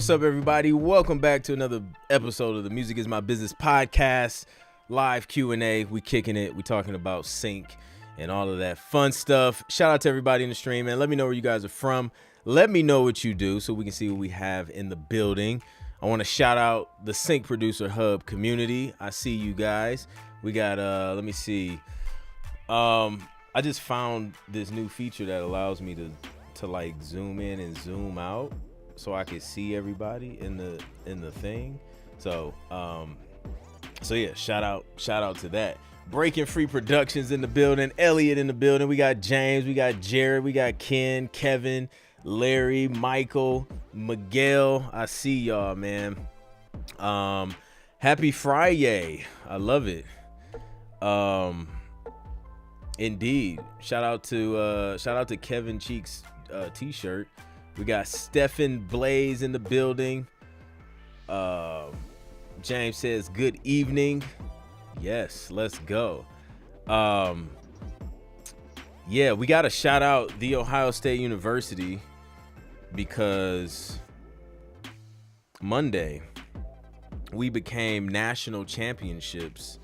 What's up, everybody? Welcome back to another episode of the Music is My Business podcast. Live Q&A. We kicking it. We talking about sync and all of that fun stuff. Shout out to everybody in the stream, man. Let me know where you guys are from. Let me know what you do so we can see what we have in the building. I want to shout out the Sync Producer Hub community. I see you guys. We got, let me see. I just found this new feature that allows me to like zoom in and zoom out so I can see everybody in the thing. So yeah, shout out to that. Breaking Free Productions in the building, Elliot in the building. We got James, we got Jared, we got Ken, Kevin, Larry, Michael, Miguel. I see y'all, man. Happy Friday. I love it. Indeed. Shout out to Kevin Cheeks t-shirt. We got Stephen Blaze in the building. James says good evening. Yes, let's go. Yeah, we got to shout out The Ohio State University because Monday we became national championships.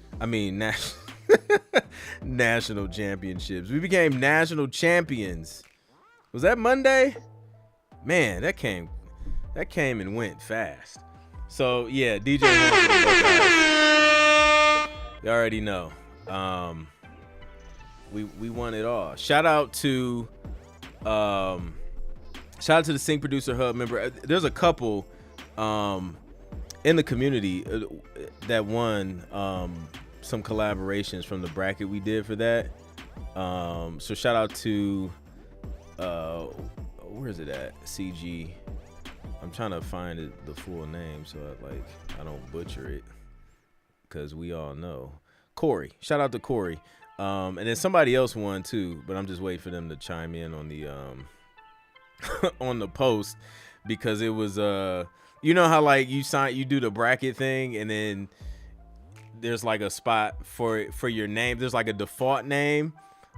National championships. We became national champions. Was that Monday? Man, that came and went fast. So yeah, DJ you already know. We won it all. Shout out to the Sync Producer Hub member. There's a couple in the community that won some collaborations from the bracket we did for that. So shout out to where is it at? CG. I'm trying to find the full name so I don't butcher it, because we all know Corey. Shout out to Corey. And then somebody else won too, but I'm just waiting for them to chime in on the on the post, because it was you know how like you do the bracket thing and then there's like a spot for your name. There's like a default name.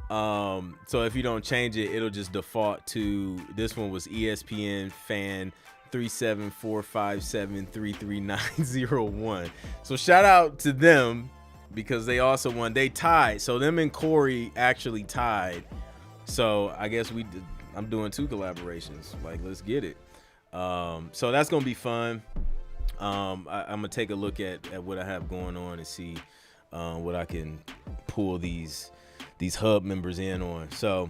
So if you don't change it, it'll just default to, this one was ESPN fan 37457333901. So shout out to them because they also won. They tied. So them and Corey actually tied. So I guess I'm doing two collaborations. Like, let's get it. So that's going to be fun. I'm going to take a look at what I have going on and see what I can pull these hub members in on. So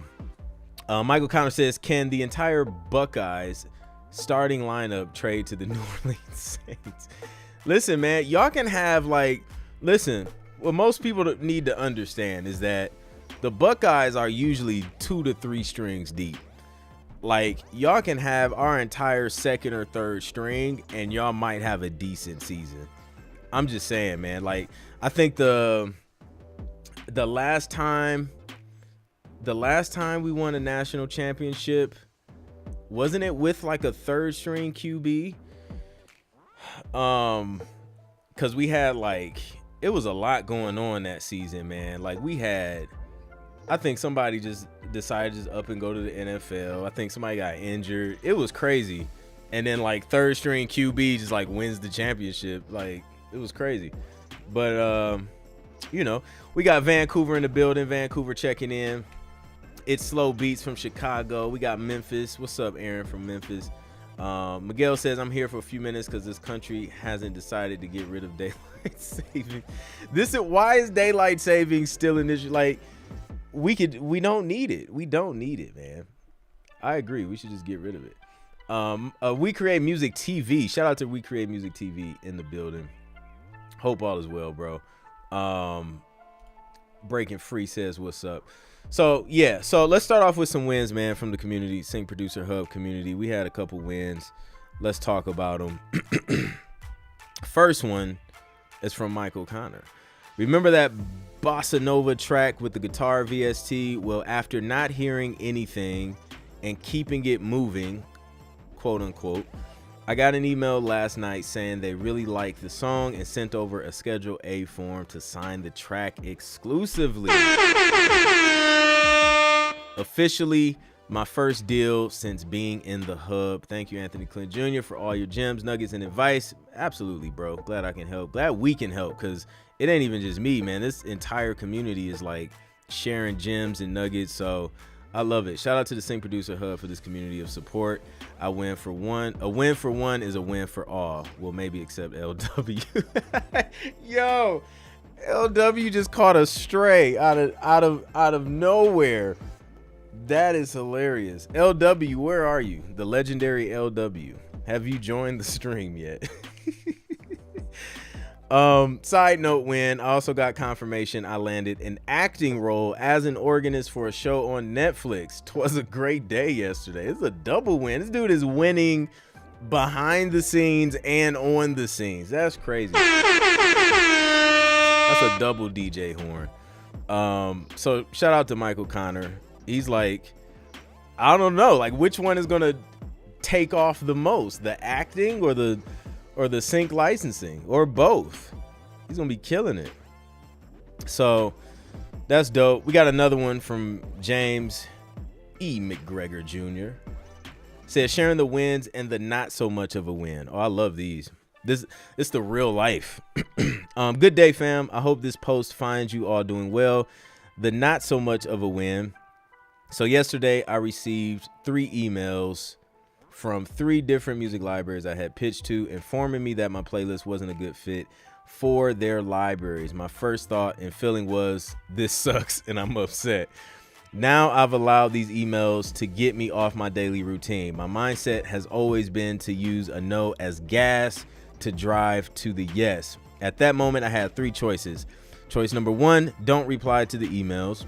Michael Connor says, can the entire Buckeyes starting lineup trade to the New Orleans Saints? Listen, man, y'all can have what most people need to understand is that the Buckeyes are usually 2 to 3 strings deep. Like, y'all can have our entire second or third string and y'all might have a decent season. I'm just saying, man. Like, I think the last time we won a national championship, wasn't it with like a third string QB? Cause we had it was a lot going on that season, man. Like, I think somebody just decided to just up and go to the NFL. I think somebody got injured. It was crazy. And then third string QB just wins the championship. Like, it was crazy. But we got Vancouver in the building. Vancouver checking in. It's Slow Beats from Chicago. We got Memphis. What's up, Aaron from Memphis? Miguel says, I'm here for a few minutes because this country hasn't decided to get rid of daylight saving. Why is daylight saving still an issue? We don't need it. We don't need it, man. I agree. We should just get rid of it. We Create Music TV. Shout out to We Create Music TV in the building. Hope all is well, bro. Breaking Free says, what's up? So let's start off with some wins, man, from the community, Sync Producer Hub community. We had a couple wins. Let's talk about them. First one is from Michael Connor. Remember that Bossa Nova track with the guitar VST? Well, after not hearing anything and keeping it moving, quote unquote, I got an email last night saying they really liked the song and sent over a Schedule A form to sign the track exclusively. Officially My first deal since being in the hub. Thank you, Anthony Clint Jr., for all your gems, nuggets, and advice. Absolutely, bro. Glad I can help. Glad we can help, because it ain't even just me, man. This entire community is like sharing gems and nuggets. So I love it. Shout out to the Sync Producer Hub for this community of support. I win for one. A win for one is a win for all. Well, maybe except LW. Yo, LW just caught a stray out of nowhere. That is hilarious. LW, where are you? The legendary LW. Have you joined the stream yet? Side note, I also got confirmation I landed an acting role as an organist for a show on Netflix. 'Twas a great day yesterday. It's a double win. This dude is winning behind the scenes and on the scenes. That's crazy. That's a double DJ horn. So shout out to Michael Connor. He's like, I don't know, like which one is gonna take off the most, the acting or the sync licensing, or both. He's gonna be killing it. So that's dope. We got another one from James E. McGregor Jr. Says sharing the wins and the not so much of a win. Oh, I love these. It's the real life. Good day, fam. I hope this post finds you all doing well. The not so much of a win. So yesterday I received 3 emails from 3 different music libraries I had pitched to, informing me that my playlist wasn't a good fit for their libraries. My first thought and feeling was, this sucks and I'm upset. Now I've allowed these emails to get me off my daily routine. My mindset has always been to use a no as gas to drive to the yes. At that moment, I had 3 choices. Choice number 1, don't reply to the emails.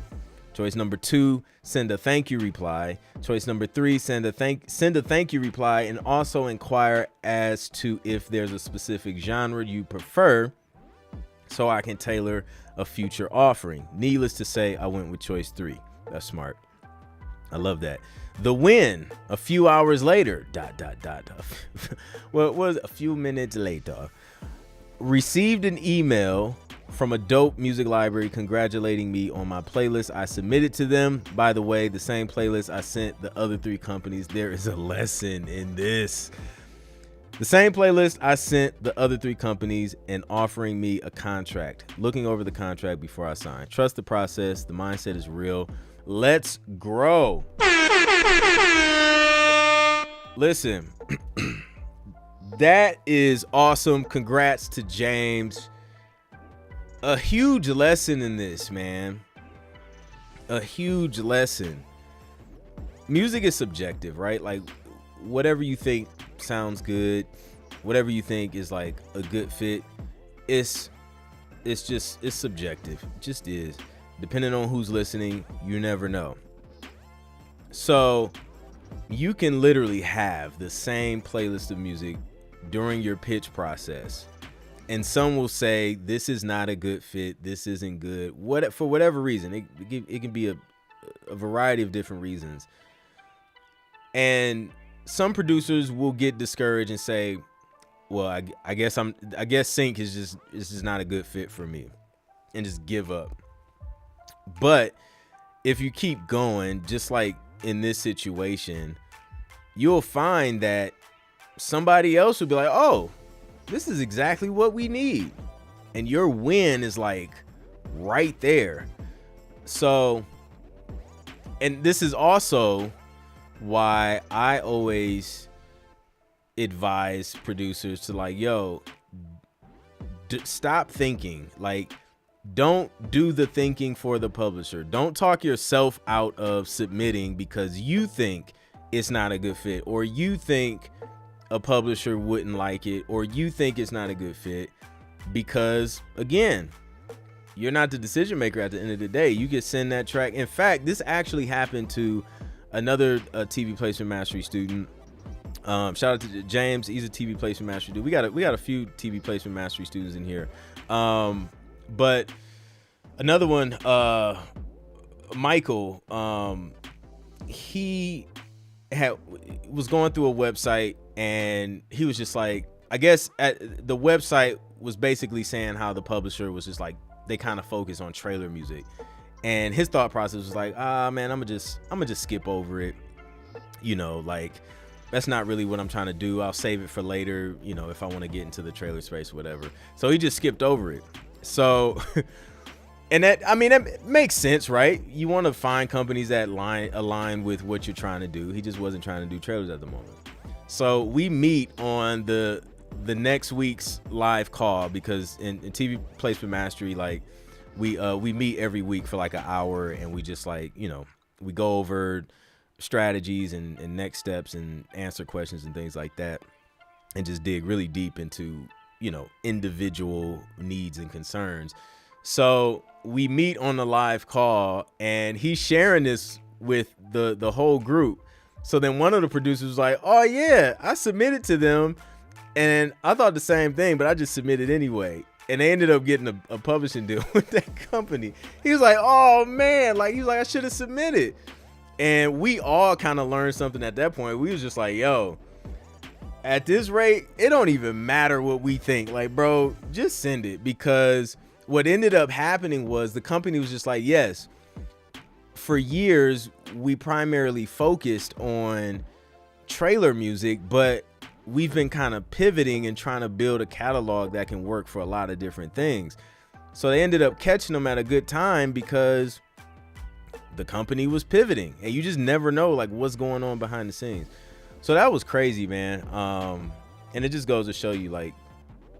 Choice number 2, send a thank you reply. Choice number 3, send a thank you reply, and also inquire as to if there's a specific genre you prefer so I can tailor a future offering. Needless to say, I went with choice 3. That's smart. I love that. The win, a few hours later, ... Well, it was a few minutes later. Received an email from a dope music library congratulating me on my playlist I submitted to them. By the way, the same playlist I sent the other 3 companies. There is a lesson in this. The same playlist I sent the other 3 companies, and offering me a contract. Looking over the contract before I sign. Trust the process. The mindset is real. Let's grow. Listen, that is awesome. Congrats to James. A huge lesson in this, man. A huge lesson. Music is subjective, right? Like, whatever you think sounds good, whatever you think is like a good fit, it's subjective. It just is. Depending on who's listening, you never know. So you can literally have the same playlist of music during your pitch process, and some will say this is not a good fit, this isn't good, for whatever reason. It can be a variety of different reasons, and some producers will get discouraged and say, well, I guess sync is just not a good fit for me, and just give up. But if you keep going, just like in this situation, you'll find that somebody else will be like, oh, this is exactly what we need. And your win is like right there. So, and this is also why I always advise producers to like, yo, stop thinking. Like, don't do the thinking for the publisher. Don't talk yourself out of submitting because you think it's not a good fit, or you think a publisher wouldn't like it, or you think it's not a good fit, because again, you're not the decision maker at the end of the day. You can send that track. In fact, this actually happened to another TV placement mastery student. Shout out to James. He's a TV placement mastery dude. We got a few TV placement mastery students in here. But another one, Michael, he was going through a website, and he was just like, I guess the website was basically saying how the publisher was just like, they kind of focus on trailer music, and his thought process was like, man, I'm gonna just skip over it. like that's not really what I'm trying to do. I'll save it for later, if I want to get into the trailer space, whatever. So he just skipped over it. So, and that makes sense, right? You want to find companies that align with what you're trying to do. He just wasn't trying to do trailers at the moment. So we meet on the next week's live call, because in TV placement mastery, like we meet every week for like an hour, and we just like, we go over strategies and next steps and answer questions and things like that, and just dig really deep into, individual needs and concerns. So we meet on the live call, and he's sharing this with the whole group. So then one of the producers was like, oh yeah, I submitted to them, and I thought the same thing, but I just submitted anyway. And they ended up getting a publishing deal with that company. He was like, oh man, like he was like, I should have submitted. And we all kind of learned something at that point. We was just like, yo, at this rate, it don't even matter what we think. Like, bro, just send it. Because what ended up happening was the company was just like, yes, for years, we primarily focused on trailer music, but we've been kind of pivoting and trying to build a catalog that can work for a lot of different things. So they ended up catching them at a good time, because the company was pivoting, and you just never know like what's going on behind the scenes. So that was crazy, man. And it just goes to show you, like,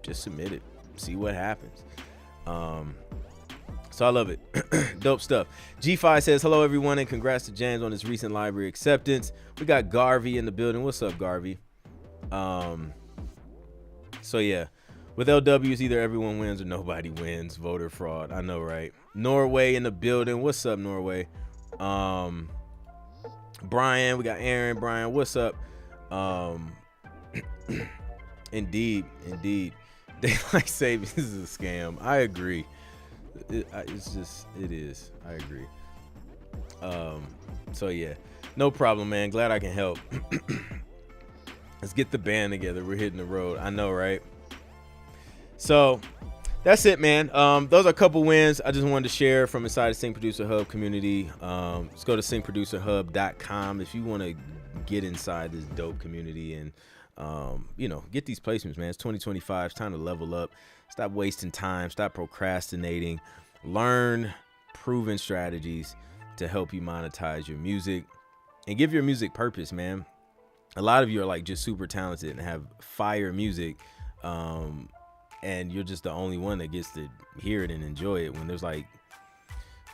just submit it, see what happens. So I love it. Dope stuff. G5 says, hello everyone, and congrats to James on his recent library acceptance. We got Garvey in the building. What's up, Garvey? So yeah, with LWs, either everyone wins or nobody wins. Voter fraud. I know, right? Norway in the building. What's up, Norway? Brian, we got Aaron. Brian, what's up? Indeed. Daylight savings is a scam. I agree. It is. I agree. So yeah, no problem, man. Glad I can help. Let's get the band together. We're hitting the road. I know, right? So that's it, man. Those are a couple wins I just wanted to share from inside the Sync Producer Hub community. Let's go to syncproducerhub.com if you want to get inside this dope community and get these placements, man. It's 2025. It's time to level up. Stop wasting time. Stop procrastinating. Learn proven strategies to help you monetize your music and give your music purpose, man. A lot of you are like just super talented and have fire music, and you're just the only one that gets to hear it and enjoy it, when there's like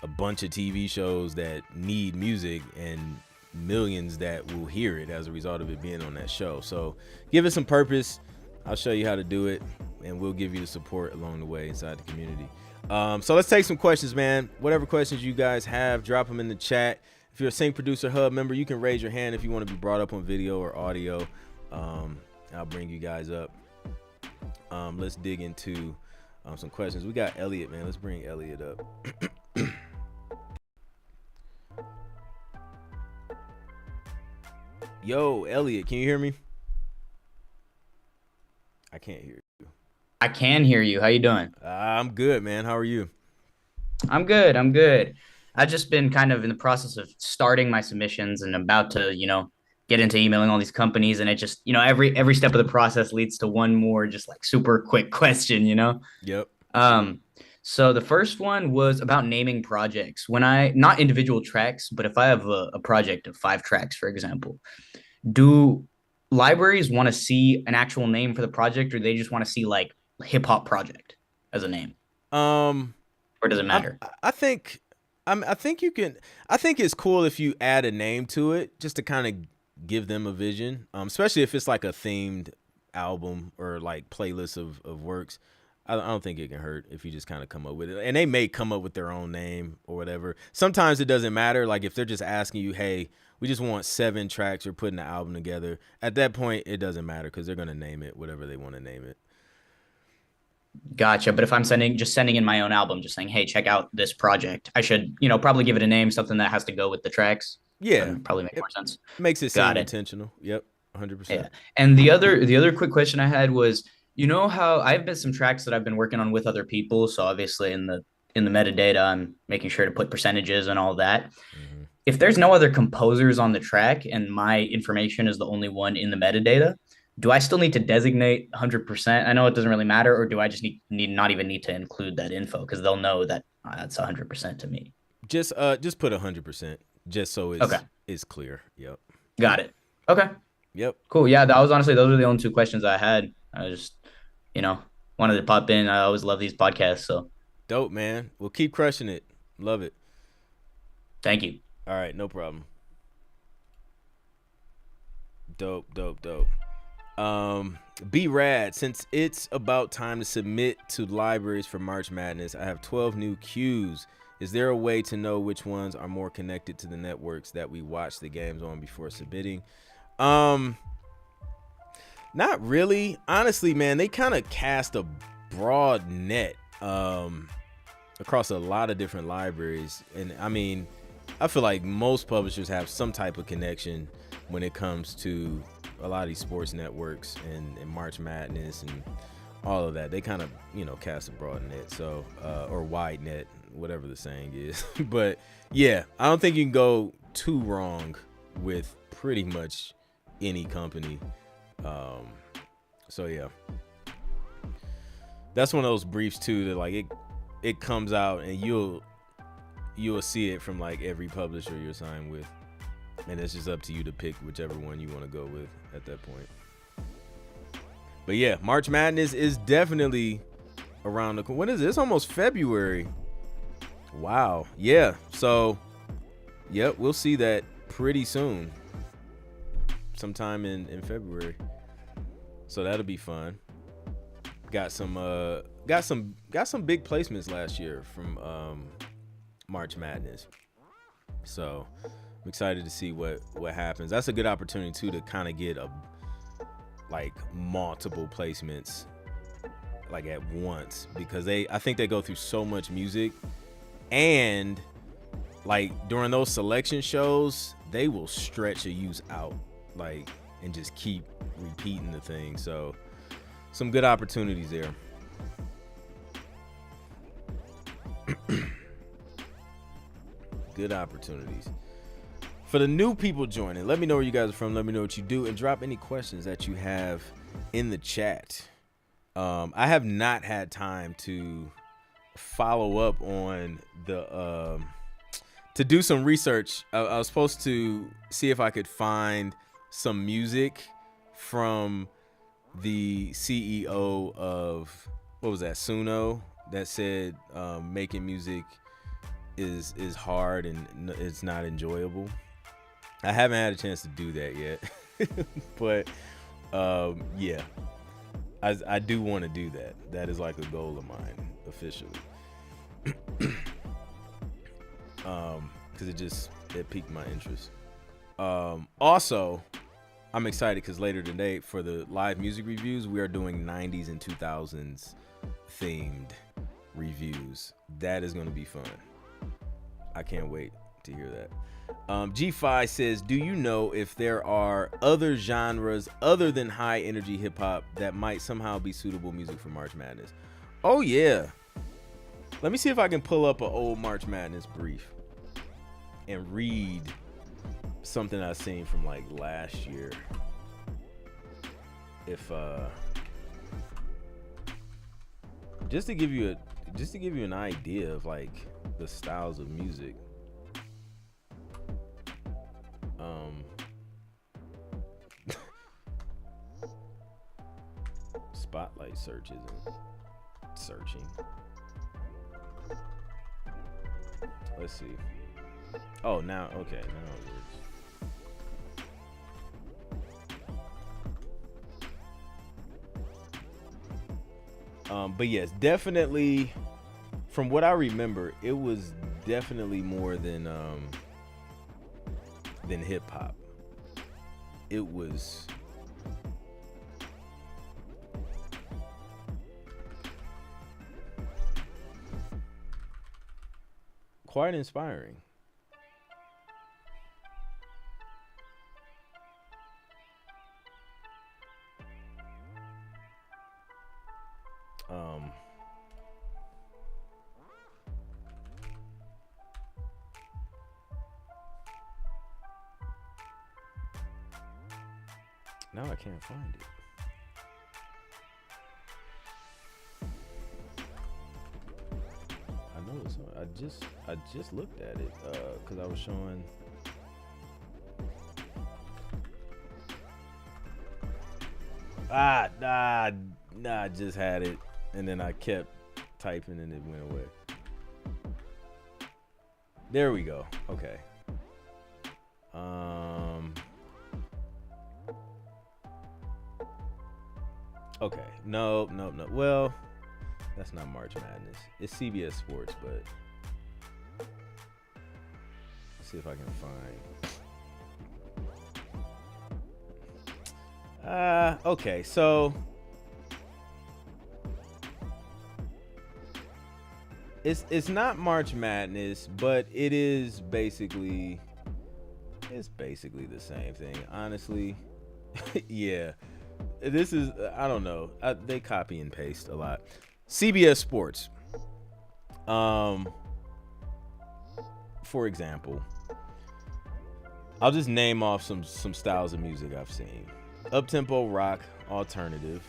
a bunch of TV shows that need music and millions that will hear it as a result of it being on that show. So give it some purpose. I'll show you how to do it, and we'll give you the support along the way inside the community. So let's take some questions, man. Whatever questions you guys have, drop them in the chat. If you're a Sync Producer Hub member, you can raise your hand if you want to be brought up on video or audio. I'll bring you guys up. Let's dig into some questions. We got Elliot, man. Let's bring Elliot up. Yo, Elliot, can you hear me? I can't hear you. I can hear you. How you doing? I'm good, man. How are you? I'm good. I've just been kind of in the process of starting my submissions and about to, get into emailing all these companies. And it just, every step of the process leads to one more just like super quick question. Yep. So the first one was about naming projects. Not individual tracks, but if I have a project of 5 tracks, for example, do libraries want to see an actual name for the project, or they just want to see like hip hop project as a name? Or does it matter? I think you can. I think it's cool if you add a name to it, just to kind of give them a vision, especially if it's like a themed album or like playlist of works. I don't think it can hurt if you just kind of come up with it, and they may come up with their own name or whatever. Sometimes it doesn't matter. Like if they're just asking you, hey, we just want 7 tracks, or putting the album together. At that point, it doesn't matter, because they're gonna name it whatever they want to name it. Gotcha. But if I'm sending in my own album, just saying, hey, check out this project, I should, probably give it a name, something that has to go with the tracks. Yeah, probably make more sense. Makes it seem intentional. Yep, 100%. Yeah. And the other quick question I had was, how I've been some tracks that I've been working on with other people. So obviously in the metadata, I'm making sure to put percentages and all that. if there's no other composers on the track and my information is the only one in the metadata, do I still need to designate 100%? I know it doesn't really matter, or do I just need not even need to include that info because they'll know that that's 100% to me. Just put 100%, just so Okay, it's clear. Yep. got it. Okay, Yep. cool. Yeah, that was honestly those were the only two questions I had. I just, you know, wanted to pop in. I always love these podcasts, so Dope, man. We'll keep crushing it. Love it. thank you. All right, no problem. Dope, dope, dope. Be rad. Since it's about time to submit to libraries for March Madness, I have 12 new cues. Is there a way to know which ones are more connected to the networks that we watch the games on before submitting? Not really. Honestly, man, they kind of cast a broad net across a lot of different libraries. And I mean, I feel like most publishers have some type of connection when it comes to a lot of these sports networks and March Madness and all of that. They kind of, cast a broad net, so or wide net, whatever the saying is. But yeah, I don't think you can go too wrong with pretty much any company. So yeah, that's one of those briefs too that like it comes out and you'll see it from like every publisher you're signed with, and it's just up to you to pick whichever one you want to go with at that point. But yeah, March Madness is definitely around the corner. When is it? It's almost February. Wow. Yeah. So yep, we'll see that pretty soon, sometime in February. So that'll be fun. Got some big placements last year from March Madness. So I'm excited to see what happens. That's a good opportunity too to kind of get multiple placements like at once, because I think they go through so much music, and like during those selection shows they will stretch a use out and just keep repeating the thing. So some good opportunities there. Good opportunities. For the new people joining, let me know where you guys are from. Let me know what you do, and drop any questions that you have in the chat. I have not had time to follow up on to do some research. I was supposed to see if I could find some music from the CEO of, what was that, Suno, that said making music is hard and it's not enjoyable. I haven't had a chance to do that yet. But yeah, I do want to do that. That is like a goal of mine officially. Because it piqued my interest. Also, I'm excited because later today for the live music reviews, we are doing 90s and 2000s themed reviews. That is going to be fun. I can't wait to hear that. G5 says, do you know if there are other genres other than high energy hip hop that might somehow be suitable music for March Madness? Oh yeah. Let me see if I can pull up an old March Madness brief and read something I seen from like last year. If just to give you an idea of like the styles of music. Spotlight search isn't searching. Let's see. Oh, now, okay, now it works. But yes, definitely, from what I remember, it was definitely more than hip hop. It was quite inspiring. Now I can't find it. I know it's on. I just looked at it because I was showing. I just had it, and then I kept typing, and it went away. There we go. Okay. Okay. No. Well, that's not March Madness. It's CBS Sports, but let's see if I can find. Okay. So it's not March Madness, but it's basically the same thing, honestly. Yeah. This is, I don't know. They copy and paste a lot. CBS Sports. For example, I'll just name off some styles of music I've seen. Up-tempo rock, alternative.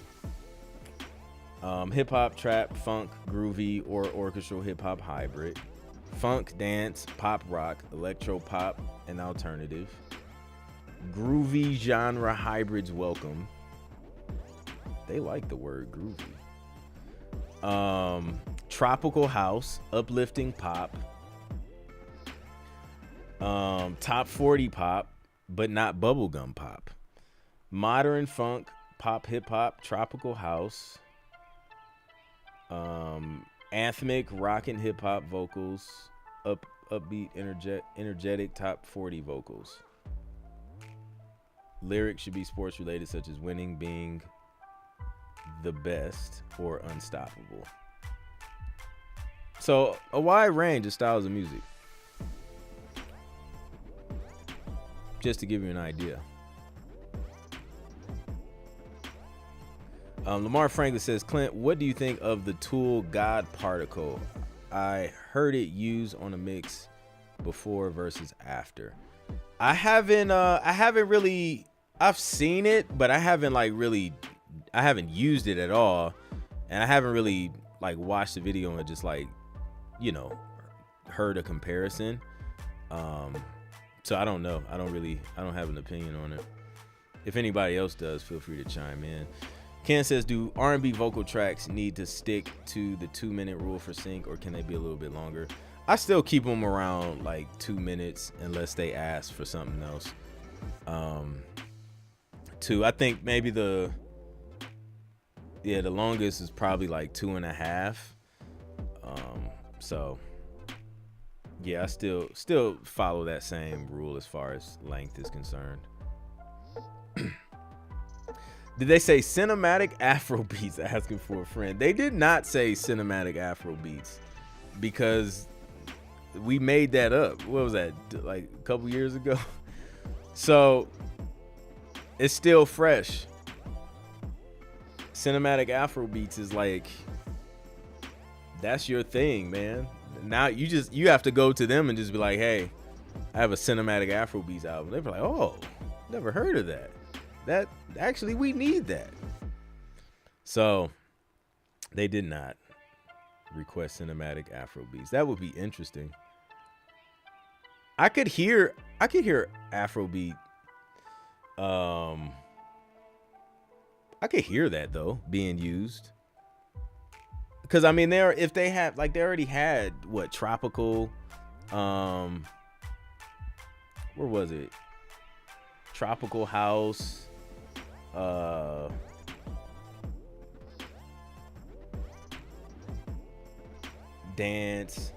Hip hop, trap, funk, groovy, or orchestral hip hop hybrid. Funk, dance, pop rock, electro pop, and alternative. Groovy genre hybrids welcome. They like the word groovy. Tropical house, uplifting pop. Top 40 pop, but not bubblegum pop. Modern funk, pop hip hop, tropical house. Anthemic rock and hip hop vocals, upbeat, energetic top 40 vocals. Lyrics should be sports related, such as winning, being the best, or unstoppable. So a wide range of styles of music, just to give you an idea. Lamar Franklin says, Clint, what do you think of the Tool God Particle? I heard it used on a mix before versus after. I haven't really, I've seen it, but I haven't used it at all. And I haven't really like watched the video and just like, heard a comparison. So I don't know. I don't have an opinion on it. If anybody else does, feel free to chime in. Ken says, do R&B vocal tracks need to stick to the 2-minute rule for sync, or can they be a little bit longer? I still keep them around like 2 minutes unless they ask for something else. I think maybe the longest is probably like 2.5. So yeah, I still follow that same rule as far as length is concerned. Did they say cinematic Afro beats? Asking for a friend. They did not say cinematic Afro beats, because we made that up. What was that, like a couple years ago? So it's still fresh. Cinematic Afro beats is like, that's your thing, man. Now you have to go to them and just be like, hey, I have a cinematic Afro beats album. They're like, oh, never heard of that. That actually, we need that. So they did not request cinematic Afro beats. That would be interesting. I could hear Afrobeat. I could hear that though being used, because I mean, they already had what, tropical, where was it? Tropical house, dance,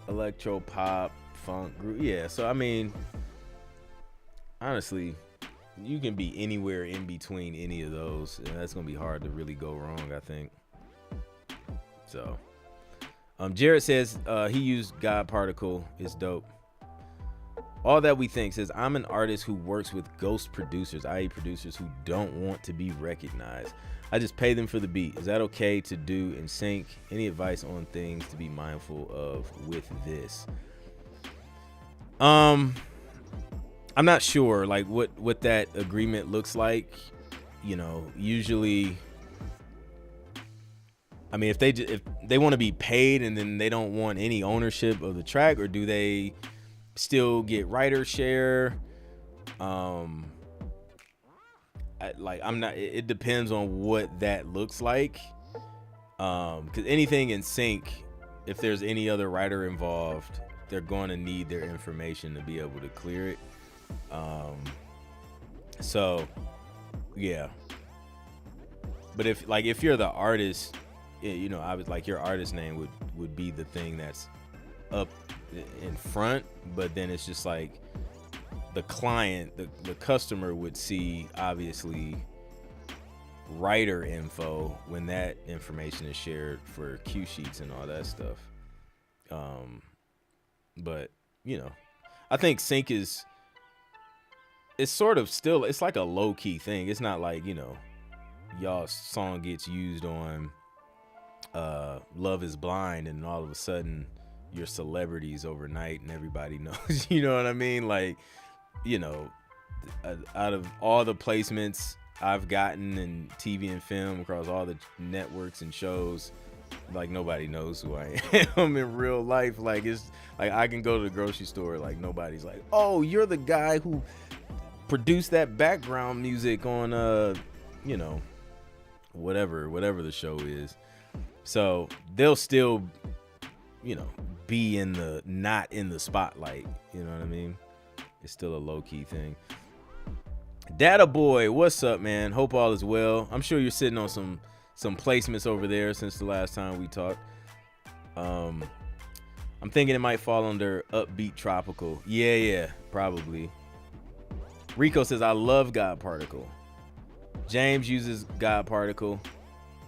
electro pop, funk, groove. Yeah, so I mean, honestly, you can be anywhere in between any of those, and that's gonna be hard to really go wrong, I think. So Jared says he used God Particle. It's dope. All That We Think says, I'm an artist who works with ghost producers, i.e. producers who don't want to be recognized. I just pay them for the beat. Is that okay to do in sync? Any advice on things to be mindful of with this? I'm not sure like what that agreement looks like. Usually, I mean, if they want to be paid and then they don't want any ownership of the track, or do they still get writer share? I'm not. It depends on what that looks like. Because anything in sync, if there's any other writer involved, they're going to need their information to be able to clear it. So yeah. But if you're the artist, I was like, your artist name would be the thing that's up in front, but then it's just like the client, the customer would see obviously writer info when that information is shared for cue sheets and all that stuff. But I think sync it's sort of still, it's like a low key thing. It's not like, y'all song gets used on Love Is Blind and all of a sudden you're celebrities overnight and everybody knows. You know what I mean? Like, out of all the placements I've gotten in TV and film across all the networks and shows, like nobody knows who I am in real life. Like, it's like I can go to the grocery store, like nobody's like, oh, you're the guy who produced that background music on whatever the show is. So they'll still be not in the spotlight. You know what I mean? It's still a low-key thing. Data Boy, what's up, man? Hope all is well. I'm sure you're sitting on some placements over there since the last time we talked. I'm thinking it might fall under upbeat tropical. Yeah, probably. Rico says, I love God Particle. James uses God Particle.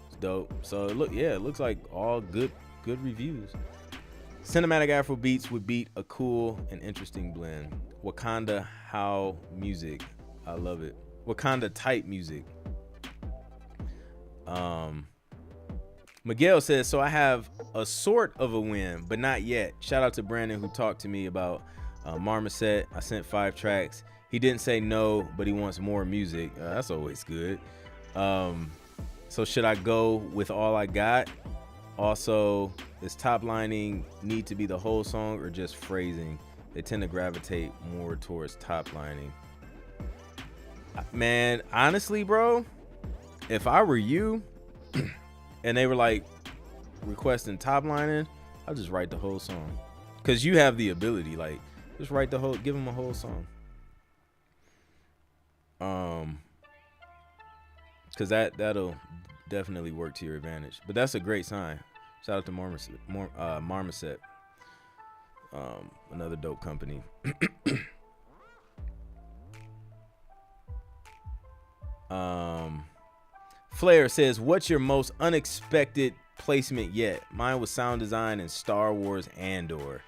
It's dope. So it looks like all good reviews. Cinematic Afro beats would beat a cool and interesting blend. Wakanda how music. I love it. Wakanda type music. Miguel says, so I have a sort of a win, but not yet. Shout out to Brandon who talked to me about Marmoset. I sent 5 tracks. He didn't say no, but he wants more music. That's always good. So should I go with all I got? Also, does top lining need to be the whole song or just phrasing? They tend to gravitate more towards top lining. Man, honestly, bro, if I were you and they were like requesting top lining, I'll just write the whole song. Cause you have the ability, like just write give them a whole song. Cause that'll definitely work to your advantage. But that's a great sign. Shout out to Marmoset. Another dope company. Flair says, what's your most unexpected placement yet? Mine was sound design in Star Wars Andor.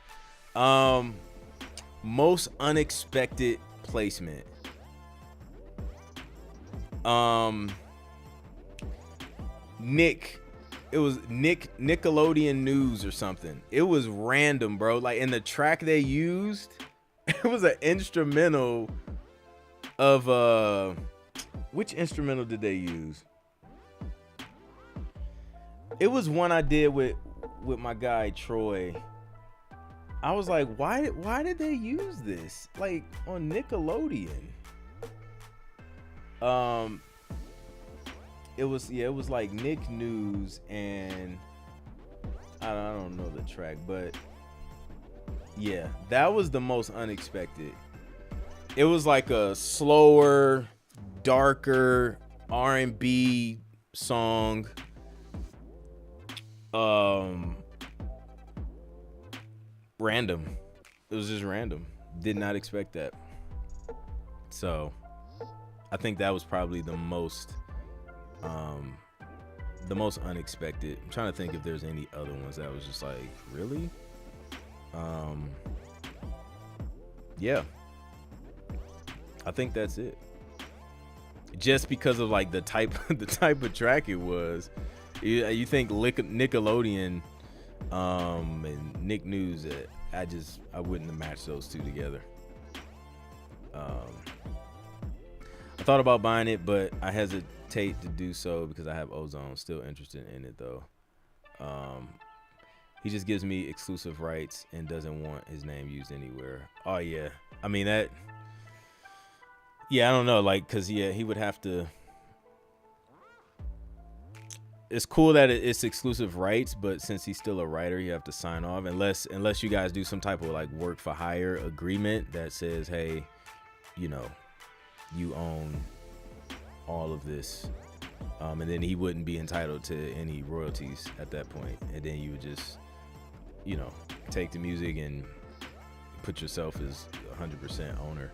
Most unexpected placement. It was Nickelodeon News or something. It was random, bro. Like in the track they used, it was an instrumental of which instrumental did they use? It was one I did with my guy Troy. I was like, why did they use this? Like on Nickelodeon. It was like Nick News and I don't know the track, but yeah, that was the most unexpected. It was like a slower, darker R&B song. Random. It was just random. Did not expect that. So I think that was probably the most unexpected. I'm trying to think if there's any other ones that was just like, really? Yeah. I think that's it. Just because of like the type of track it was. You think Nickelodeon and Nick News, I wouldn't have matched those two together. I thought about buying it, but I hesitate to do so because I have Ozone. Still interested in it though. He just gives me exclusive rights and doesn't want his name used anywhere. Oh yeah, I mean that. Yeah, I don't know, like, cause yeah, he would have to. It's cool that it's exclusive rights, but since he's still a writer, you have to sign off. Unless you guys do some type of like work for hire agreement that says, hey, you know, you own all of this, and then he wouldn't be entitled to any royalties at that point, and then you would just, you know, take the music and put yourself as 100% owner.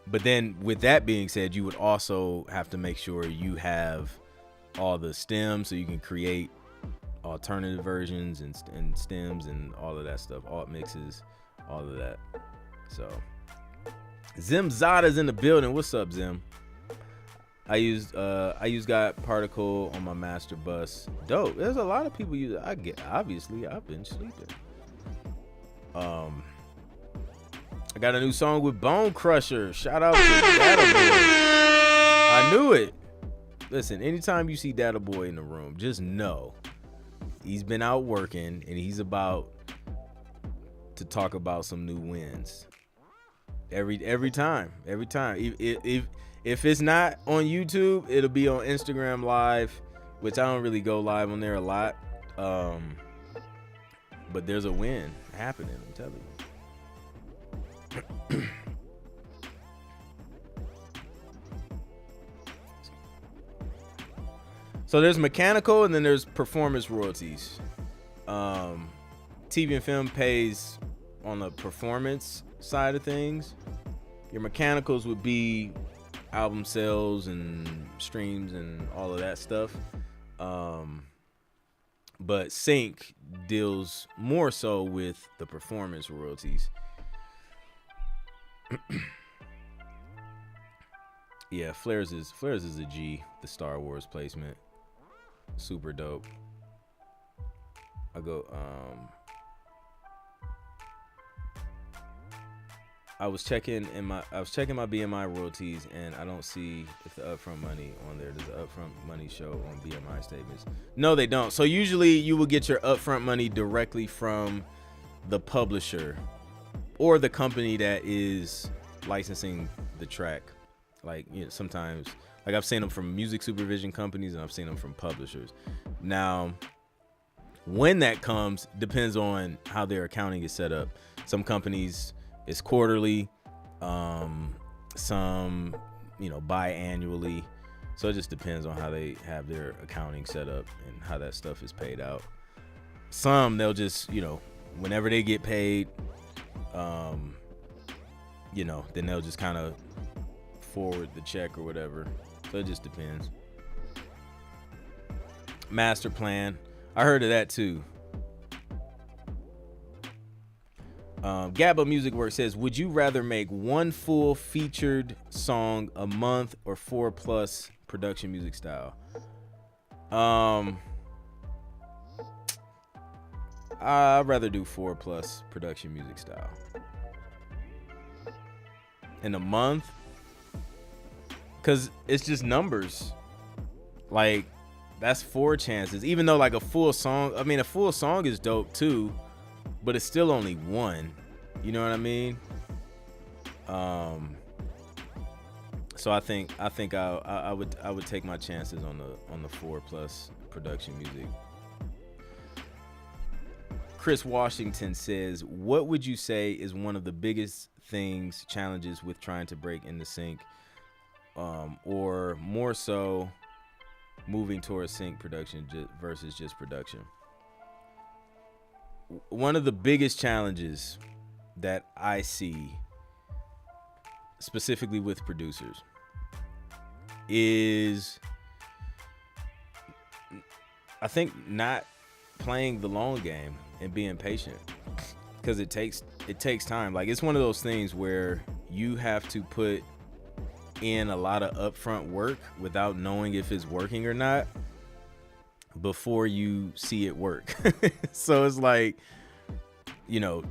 But then with that being said, you would also have to make sure you have all the stems so you can create alternative versions and stems and all of that stuff, alt mixes, all of that. So Zim Zada's in the building. What's up, Zim? I used Got Particle on my master bus. Dope. There's a lot of people use it. Obviously I've been sleeping. I got a new song with Bone Crusher. Shout out to Data Boy. I knew it. Listen, anytime you see Data Boy in the room, just know he's been out working and he's about to talk about some new wins. Every time. If it's not on YouTube, it'll be on Instagram Live, which I don't really go live on there a lot. But there's a win happening, I'm telling you. So there's mechanical and then there's performance royalties. TV and film pays on the performance side of things. Your mechanicals would be album sales and streams and all of that stuff. But Sync deals more so with the performance royalties. Yeah, Flares is a G, the Star Wars placement. Super dope. I was checking my BMI royalties and I don't see if the upfront money on there. Does the upfront money show on BMI statements? No, they don't. So usually you will get your upfront money directly from the publisher or the company that is licensing the track. Like, you know, sometimes, like I've seen them from music supervision companies and I've seen them from publishers. Now, when that comes depends on how their accounting is set up. Some companies it's quarterly, some, you know, biannually. So it just depends on how they have their accounting set up and how that stuff is paid out. Some they'll just, you know, whenever they get paid, you know, then they'll just kind of forward the check or whatever. So it just depends. Master plan. I heard of that too. Gabba Music Works says, would you rather make one full featured song a month or 4+ production music style? I'd rather do 4+ production music style. In a month? Cause it's just numbers. Like, that's 4 chances. Even though like a full song is dope too, but it's still only 1. You know what I mean? So I think I would take my chances on the 4+ production music. Chris Washington says, what would you say is one of the biggest challenges with trying to break into sync, or more so moving towards sync production versus just production? One of the biggest challenges that I see specifically with producers is, I think, not playing the long game and being patient, because it takes time. Like, it's one of those things where you have to put in a lot of upfront work without knowing if it's working or not before you see it work. So it's like,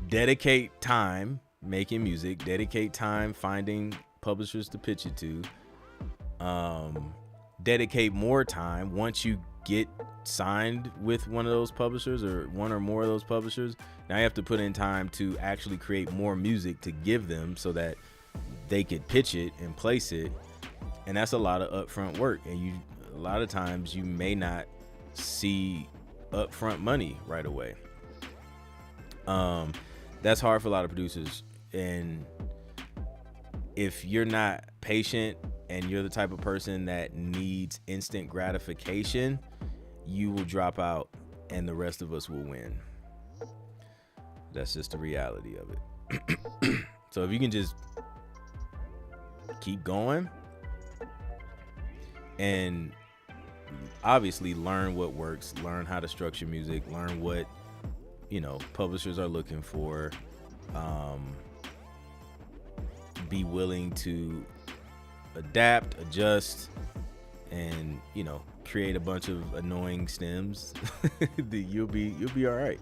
dedicate time making music, dedicate time finding publishers to pitch it to, dedicate more time once you get signed with one of those publishers or one or more of those publishers. Now you have to put in time to actually create more music to give them so that they could pitch it and place it. And that's a lot of upfront work. And a lot of times you may not see upfront money right away. That's hard for a lot of producers. And if you're not patient and you're the type of person that needs instant gratification, you will drop out and the rest of us will win. That's just the reality of it. So if you can just keep going and obviously learn what works, learn how to structure music, learn what publishers are looking for, be willing to adapt, adjust, and create a bunch of annoying stems, you'll be all right.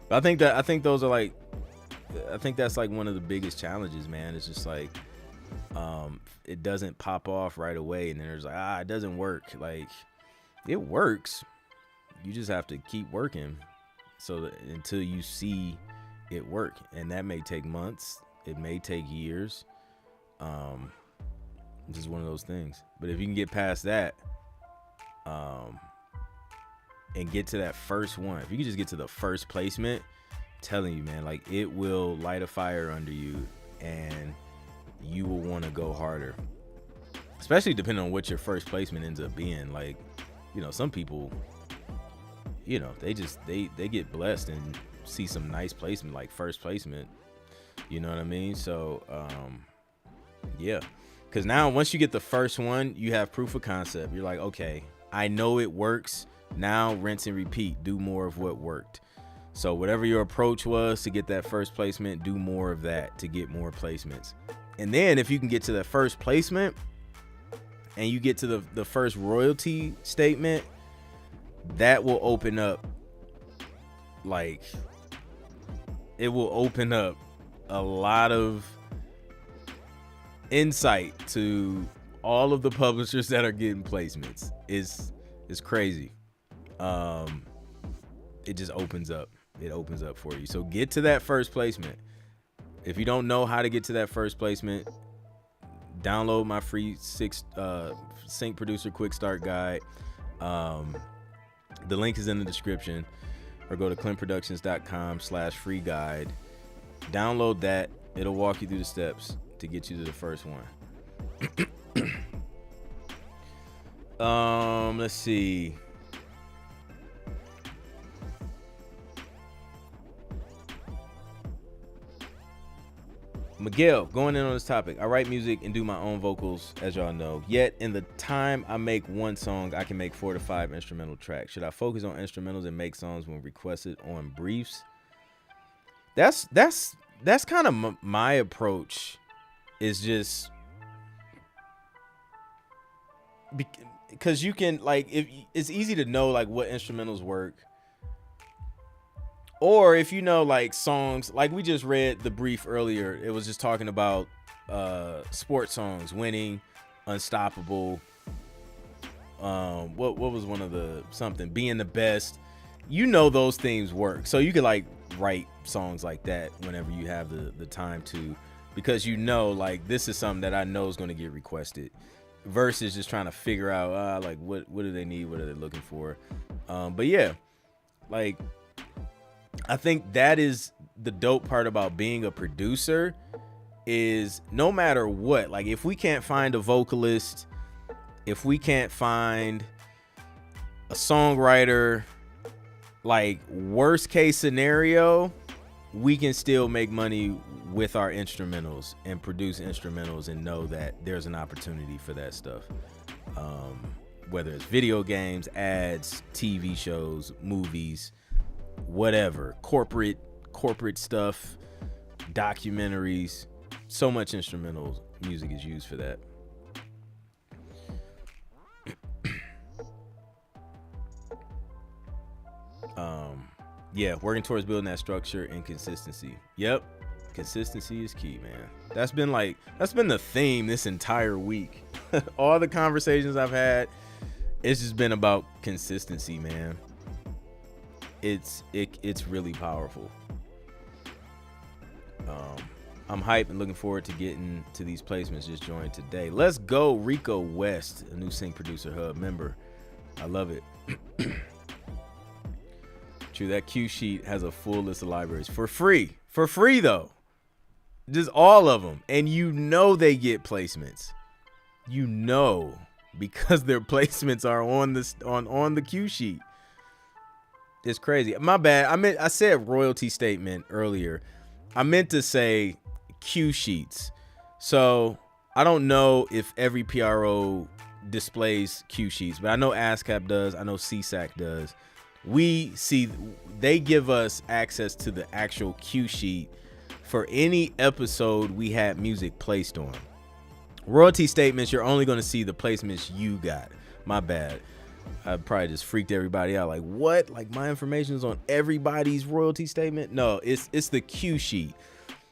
But I think those are like, I think that's like one of the biggest challenges, man. It's just like it doesn't pop off right away, and then there's like, it doesn't work. Like, it works. You just have to keep working until you see it work, and that may take months. It may take years. It's just one of those things. But if you can get past that, and get to that first one, if you can just get to the first placement, I'm telling you, man, like, it will light a fire under you, and you will want to go harder. Especially depending on what your first placement ends up being. Like, some people, they get blessed and see some nice placement, like first placement. You know what I mean? So, yeah. Because now once you get the first one, you have proof of concept. You're like, okay, I know it works. Now rinse and repeat. Do more of what worked. So whatever your approach was to get that first placement, do more of that to get more placements. And then if you can get to the first placement and you get to the first royalty statement, that will open up, like, it will open up a lot of insight to all of the publishers that are getting placements. It's crazy. It just opens up. It opens up for you. So get to that first placement. If you don't know how to get to that first placement, download my free Sync Producer Quick Start Guide. The link is in the description, or go to clintproductions.com/free guide. Download that. It'll walk you through the steps to get you to the first one. Let's see. Miguel, going in on this topic. I write music and do my own vocals, as y'all know. Yet, in the time I make one song, I can make 4 to 5 instrumental tracks. Should I focus on instrumentals and make songs when requested on briefs? That's kind of my approach. Is just because you can, like, if it's easy to know like what instrumentals work. Or if like songs, like we just read the brief earlier, it was just talking about sports songs, Winning, Unstoppable. What was one of the something, Being the Best. Those themes work. So you could like write songs like that whenever you have the time to, because like this is something that I know is going to get requested, versus just trying to figure out like what do they need, what are they looking for. But yeah, like, I think that is the dope part about being a producer, is no matter what, like if we can't find a vocalist, if we can't find a songwriter, like worst case scenario, we can still make money with our instrumentals and produce instrumentals and know that there's an opportunity for that stuff. Whether it's video games, ads, TV shows, movies, whatever, corporate stuff, documentaries, so much instrumental music is used for that. Yeah, working towards building that structure and consistency. Yep. Consistency is key, man. That's been the theme this entire week. All the conversations I've had, it's just been about consistency, man. It's really powerful. I'm hyped and looking forward to getting to these placements. Just joined today. Let's go, Rico West, a new Sync Producer Hub member. I love it. True, that cue sheet has a full list of libraries for free. For free though, just all of them, and they get placements. Because their placements are on the cue sheet. It's crazy. My bad. I said royalty statement earlier. I meant to say cue sheets. So I don't know if every PRO displays cue sheets, but I know ASCAP does. I know CSAC does. They give us access to the actual cue sheet for any episode we had music placed on. Royalty statements, you're only going to see the placements you got. My bad. I probably just freaked everybody out. Like, what? Like, my information is on everybody's royalty statement? No, it's the cue sheet.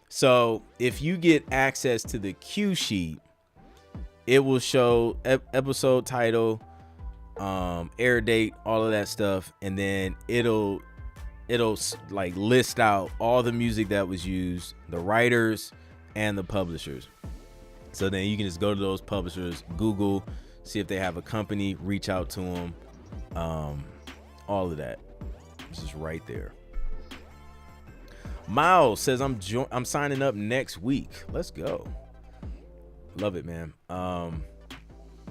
So if you get access to the cue sheet, it will show episode title, air date, all of that stuff, and then it'll like list out all the music that was used, the writers and the publishers. So then you can just go to those publishers, Google, see if they have a company, reach out to them, all of that. It's just right there. Miles says I'm signing up next week. Let's go. Love it, man.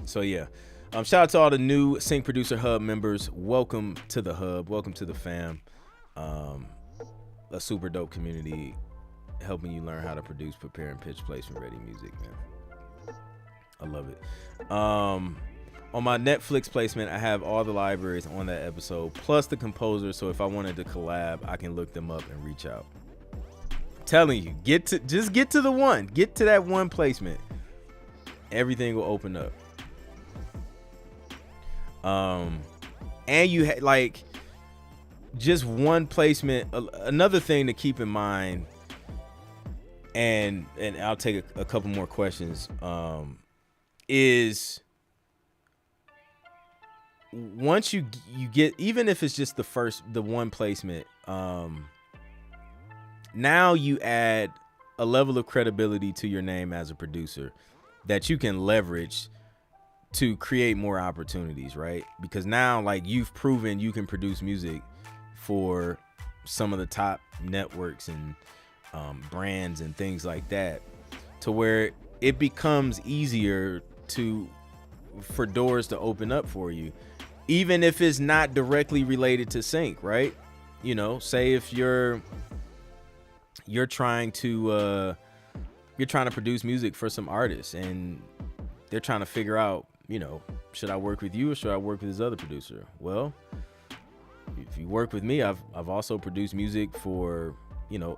So yeah. Shout out to all the new Sync Producer Hub members. Welcome to the hub. Welcome to the fam. A super dope community helping you learn how to produce, prepare, and pitch placement ready music, man. I love it. On my Netflix placement, I have all the libraries on that episode, plus the composers. So if I wanted to collab, I can look them up and reach out. I'm telling you, get to that one placement. Everything will open up. And you like just one placement. Another thing to keep in mind, and I'll take a couple more questions. Is once you get, even if it's just the one placement, now you add a level of credibility to your name as a producer that you can leverage to create more opportunities, right? Because now, like, you've proven you can produce music for some of the top networks and brands and things like that, to where it becomes easier for doors to open up for you, even if it's not directly related to sync, right? Say if you're trying to produce music for some artists and they're trying to figure out, should I work with you or should I work with this other producer? Well, if you work with me, I've also produced music for,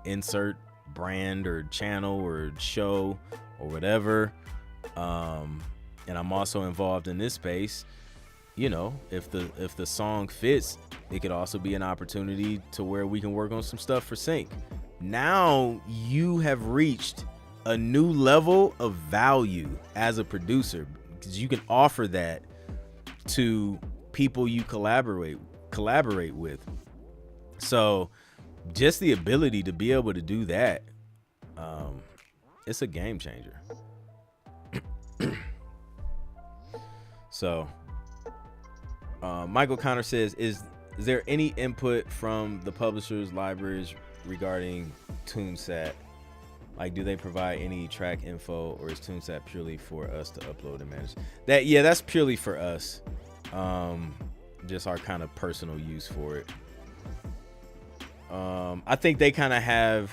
insert brand or channel or show or whatever. And I'm also involved in this space. If the song fits, it could also be an opportunity to where we can work on some stuff for sync. Now you have reached a new level of value as a producer, because you can offer that to people you collaborate with. So just the ability to be able to do that, it's a game changer. So Michael Connor says, is there any input from the publishers' libraries regarding TuneSat? Like, do they provide any track info, or is TuneSat purely for us to upload and manage? That's purely for us. Just our kind of personal use for it. I think they kind of have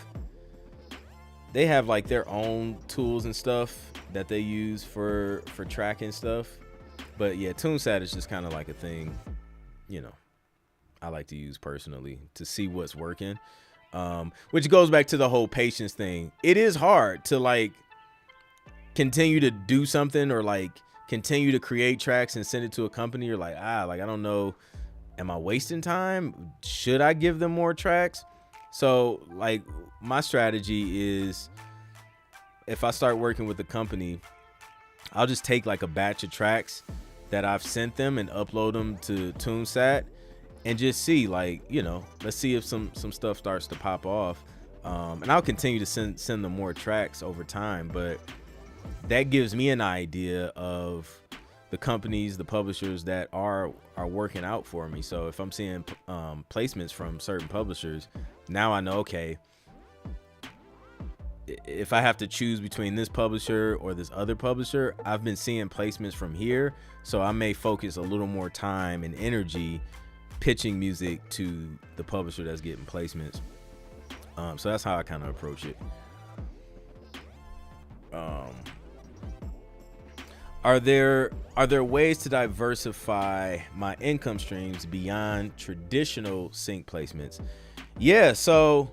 like their own tools and stuff that they use for tracking stuff. But yeah, TuneSat is just kind of like a thing, I like to use personally to see what's working. Which goes back to the whole patience thing. It is hard to like continue to do something or like continue to create tracks and send it to a company. You're like, I don't know am I wasting time? Should I give them more tracks? So like my strategy is, if I start working with the company, I'll just take like a batch of tracks that I've sent them and upload them to TuneSat and just see, like, let's see if some stuff starts to pop off. And I'll continue to send them more tracks over time, but that gives me an idea of the companies, the publishers that are working out for me. So if I'm seeing placements from certain publishers, now I know, okay, if I have to choose between this publisher or this other publisher, I've been seeing placements from here, so I may focus a little more time and energy pitching music to the publisher that's getting placements. So that's how I kind of approach it. Are there ways to diversify my income streams beyond traditional sync placements? Yeah, so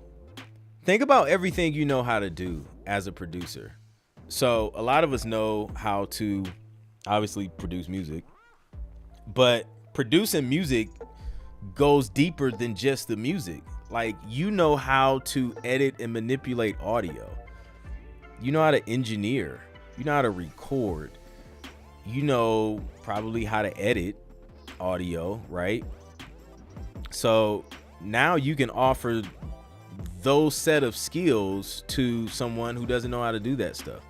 think about everything you know how to do as a producer. So a lot of us know how to obviously produce music, but producing music goes deeper than just the music. Like, you know how to edit and manipulate audio. You know how to engineer. You know how to record. You know probably how to edit audio, right? So now you can offer those set of skills to someone who doesn't know how to do that stuff.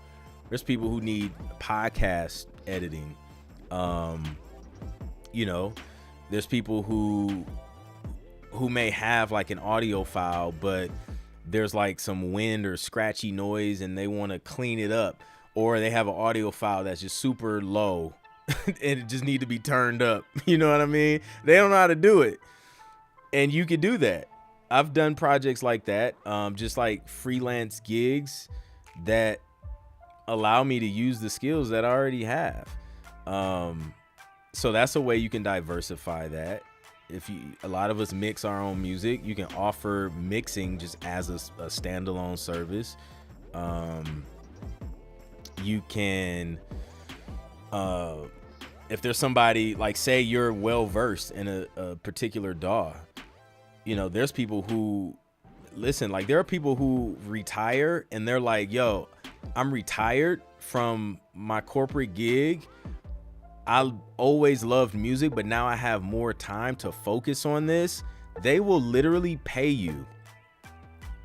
There's people who need podcast editing. There's people who may have like an audio file, but there's like some wind or scratchy noise and they want to clean it up, or they have an audio file that's just super low and it just need to be turned up. You know what I mean? They don't know how to do it. And you can do that. I've done projects like that, just like freelance gigs that allow me to use the skills that I already have. So that's a way you can diversify that. A lot of us mix our own music, you can offer mixing just as a standalone service. You can, if there's somebody, like, say you're well versed in a particular DAW, there's people who there are people who retire and they're like, yo, I'm retired from my corporate gig. I always loved music, but now I have more time to focus on this. They will literally pay you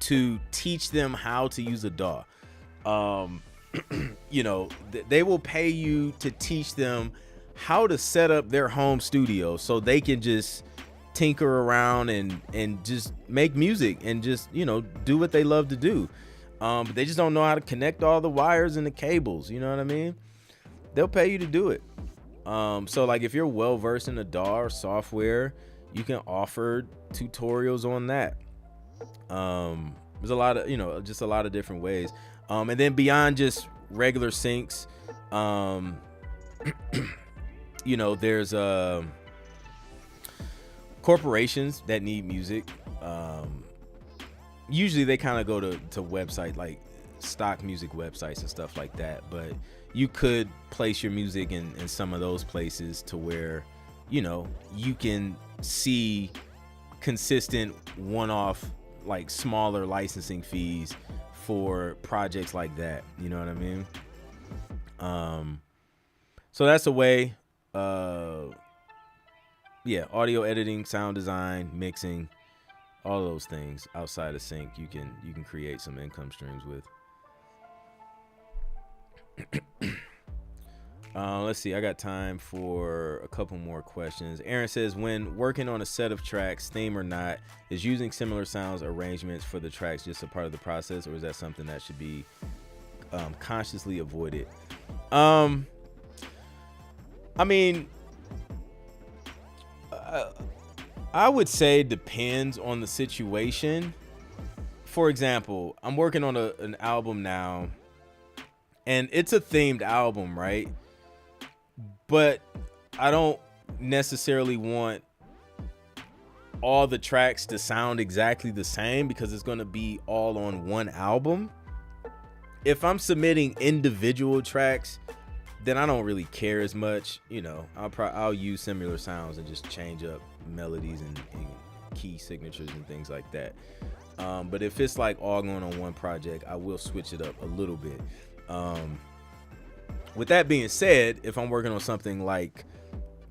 to teach them how to use a DAW. They will pay you to teach them how to set up their home studio so they can just tinker around and just make music and just, do what they love to do. But they just don't know how to connect all the wires and the cables. You know what I mean? They'll pay you to do it. So like if you're well versed in a DAW or software, you can offer tutorials on that. There's a lot of, just a lot of different ways. And then beyond just regular syncs, there's corporations that need music. Usually they kind of go to website, like stock music websites and stuff like that, but you could place your music in some of those places to where, you can see consistent one-off, like smaller licensing fees for projects like that. You know what I mean? So that's a way. Audio editing, sound design, mixing, all those things outside of sync, you can create some income streams with. Let's see, I got time for a couple more questions. Aaron says, when working on a set of tracks, theme or not, is using similar sounds arrangements for the tracks just a part of the process, or is that something that should be consciously avoided? I would say it depends on the situation. For example, I'm working on an album now, and it's a themed album, right? But I don't necessarily want all the tracks to sound exactly the same because it's going to be all on one album. If I'm submitting individual tracks, then I don't really care as much. I'll use similar sounds and just change up melodies and key signatures and things like that. But if it's like all going on one project, I will switch it up a little bit. With that being said, if I'm working on something like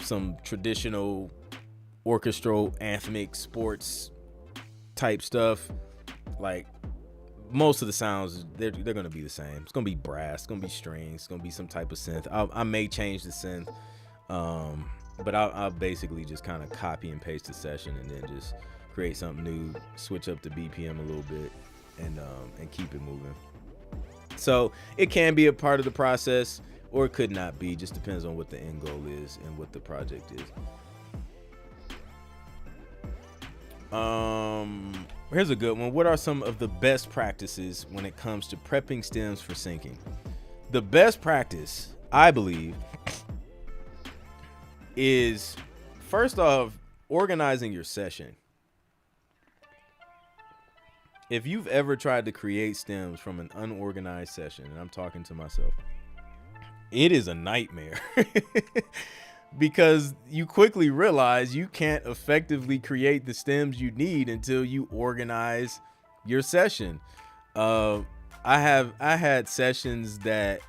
some traditional orchestral anthemic sports type stuff, like most of the sounds, they're gonna be the same. It's gonna be brass, it's gonna be strings, it's gonna be some type of synth. I may change the synth, but I'll basically just kind of copy and paste the session and then just create something new, switch up the BPM a little bit, and keep it moving. So it can be a part of the process, or it could not be. Just depends on what the end goal is and what the project is. Here's a good one. What are some of the best practices when it comes to prepping stems for syncing? The best practice, I believe, is first off, organizing your session. If you've ever tried to create stems from an unorganized session, and I'm talking to myself, it is a nightmare. Because you quickly realize you can't effectively create the stems you need until you organize your session. I had sessions that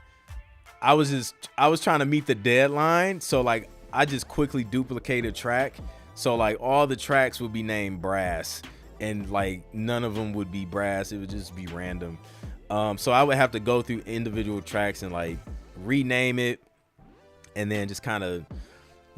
I was trying to meet the deadline, so like I just quickly duplicated a track, so like all the tracks would be named brass, and like none of them would be brass. It would just be random. So I would have to go through individual tracks and like rename it, and then just kind of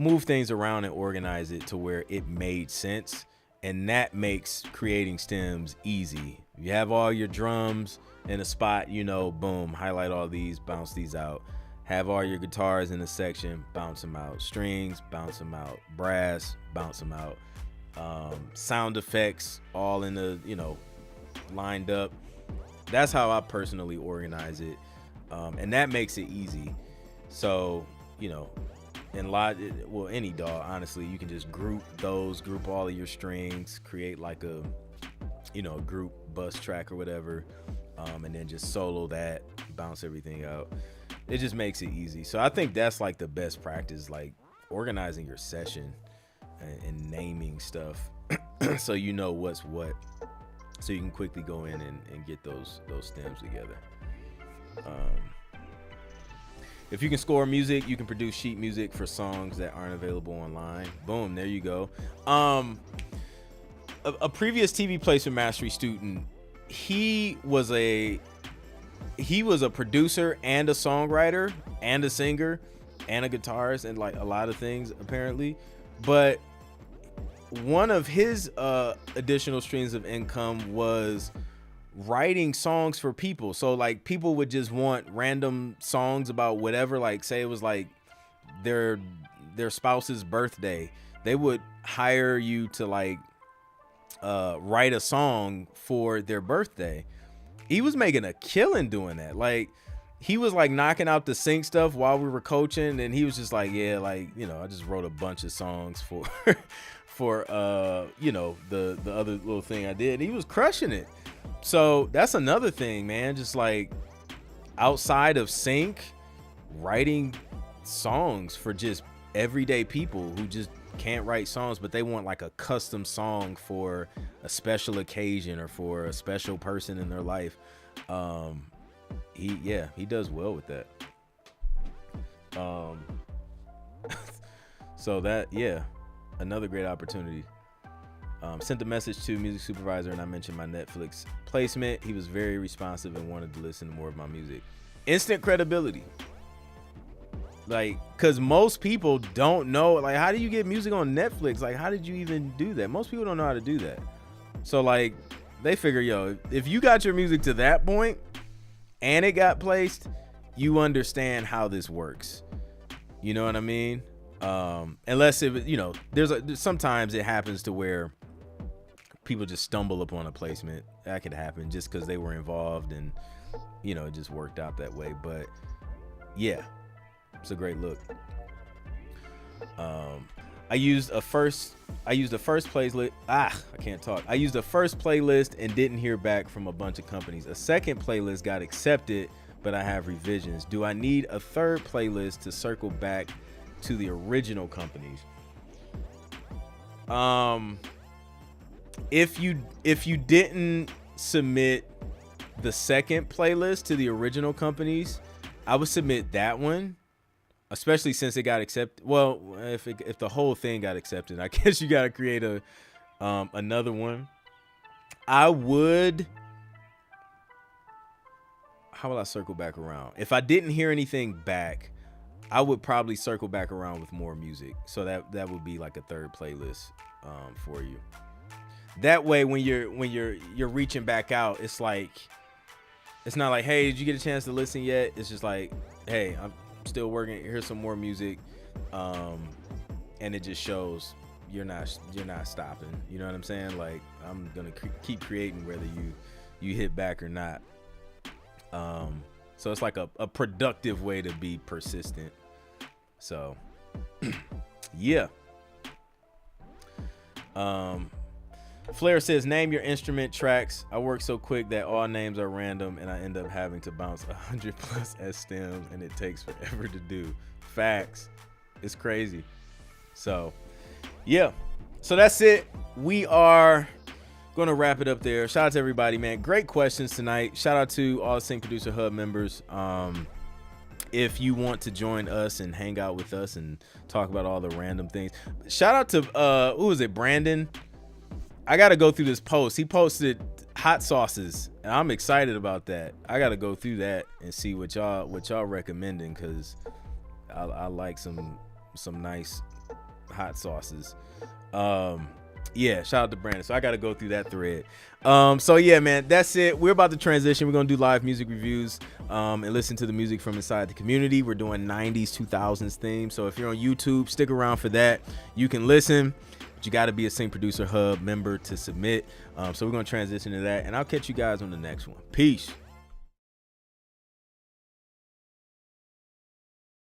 move things around and organize it to where it made sense. And that makes creating stems easy. You have all your drums in a spot, you know, boom, highlight all these, bounce these out. Have all your guitars in a section, bounce them out. Strings, bounce them out. Brass, bounce them out. Sound effects all in the, you know, lined up. That's how I personally organize it. And that makes it easy. So, you know, in any DAW, honestly, you can just group all of your strings, create like a, you know, group bus track or whatever, and then just solo that, bounce everything out. It just makes it easy. So I think that's like the best practice, like organizing your session and naming stuff so you know what's what, so you can quickly go in and get those stems together. If you can score music, you can produce sheet music for songs that aren't available online. Boom, there you go. A previous TV placement mastery student, he was a producer and a songwriter and a singer and a guitarist and like a lot of things apparently. But one of his additional streams of income was writing songs for people. So like people would just want random songs about whatever, like say it was like their spouse's birthday, they would hire you to like write a song for their birthday. He was making a killing doing that. Like he was like knocking out the sync stuff while we were coaching, and he was just like, yeah, like, you know, I just wrote a bunch of songs for you know, the other little thing I did. He was crushing it. So that's another thing, man. Just like outside of sync, writing songs for just everyday people who just can't write songs, but they want like a custom song for a special occasion or for a special person in their life. He does well with that. So that, yeah, another great opportunity. Sent a message to music supervisor and I mentioned my Netflix placement. He was very responsive and wanted to listen to more of my music. Instant credibility. Like, cause most people don't know, like, how do you get music on Netflix? Like, how did you even do that? Most people don't know how to do that. So like, they figure, yo, if you got your music to that point and it got placed, you understand how this works. You know what I mean? Unless it, you know, sometimes it happens to where people just stumble upon a placement. That could happen just because they were involved and, you know, it just worked out that way. But yeah, it's a great look. I used a first playlist. I used a first playlist and didn't hear back from a bunch of companies. A second playlist got accepted, but I have revisions. Do I need a third playlist to circle back to the original companies? If you didn't submit the second playlist to the original companies, I would submit that one, especially since it got accepted. Well, if the whole thing got accepted, I guess you got to create another one. I would. How will I circle back around? If I didn't hear anything back, I would probably circle back around with more music. So that would be like a third playlist for you. That way, when you're reaching back out, it's like, it's not like, hey, did you get a chance to listen yet? It's just like, hey, I'm still working. Here's some more music, and it just shows you're not stopping. You know what I'm saying? Like, I'm gonna keep creating whether you hit back or not. So it's like a productive way to be persistent. So yeah. Flair says, name your instrument tracks. I work so quick that all names are random and I end up having to bounce 100 plus S stems and it takes forever to do. Facts. It's crazy. So yeah. So that's it. We are going to wrap it up there. Shout out to everybody, man. Great questions tonight. Shout out to all the Sync Producer Hub members. If you want to join us and hang out with us and talk about all the random things, shout out to who was it, Brandon? I got to go through this post. He posted hot sauces, and I'm excited about that. I got to go through that and see what y'all recommending, because I like some nice hot sauces. Yeah, shout out to Brandon. So I got to go through that thread. So yeah, man, that's it. We're about to transition. We're going to do live music reviews and listen to the music from inside the community. We're doing 90s, 2000s themes. So if you're on YouTube, stick around for that. You can listen, but you got to be a Sync Producer Hub member to submit. So we're going to transition to that, and I'll catch you guys on the next one. Peace.